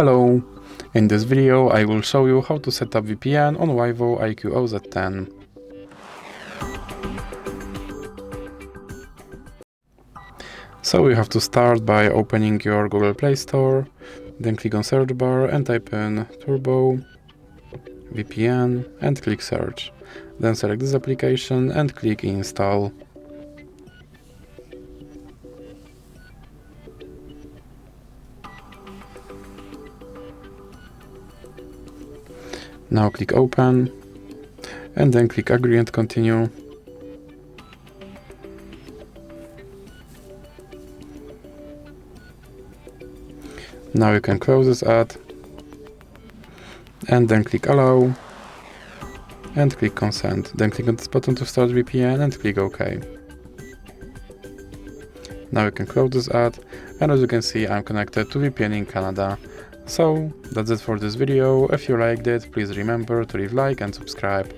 Hello! In this video I will show you how to set up VPN on VIVO iQOO Z10. So you have to start by opening your Google Play Store, then click on search bar and type in Turbo VPN and click search. Then select this application and click install. Now click open and then click agree and continue. Now you can close this ad and then click allow and click consent. Then click on this button to start VPN and click OK. Now you can close this ad, and as you can see I'm connected to VPN in Canada. So that's it for this video. If you liked it, please remember to leave a like and subscribe.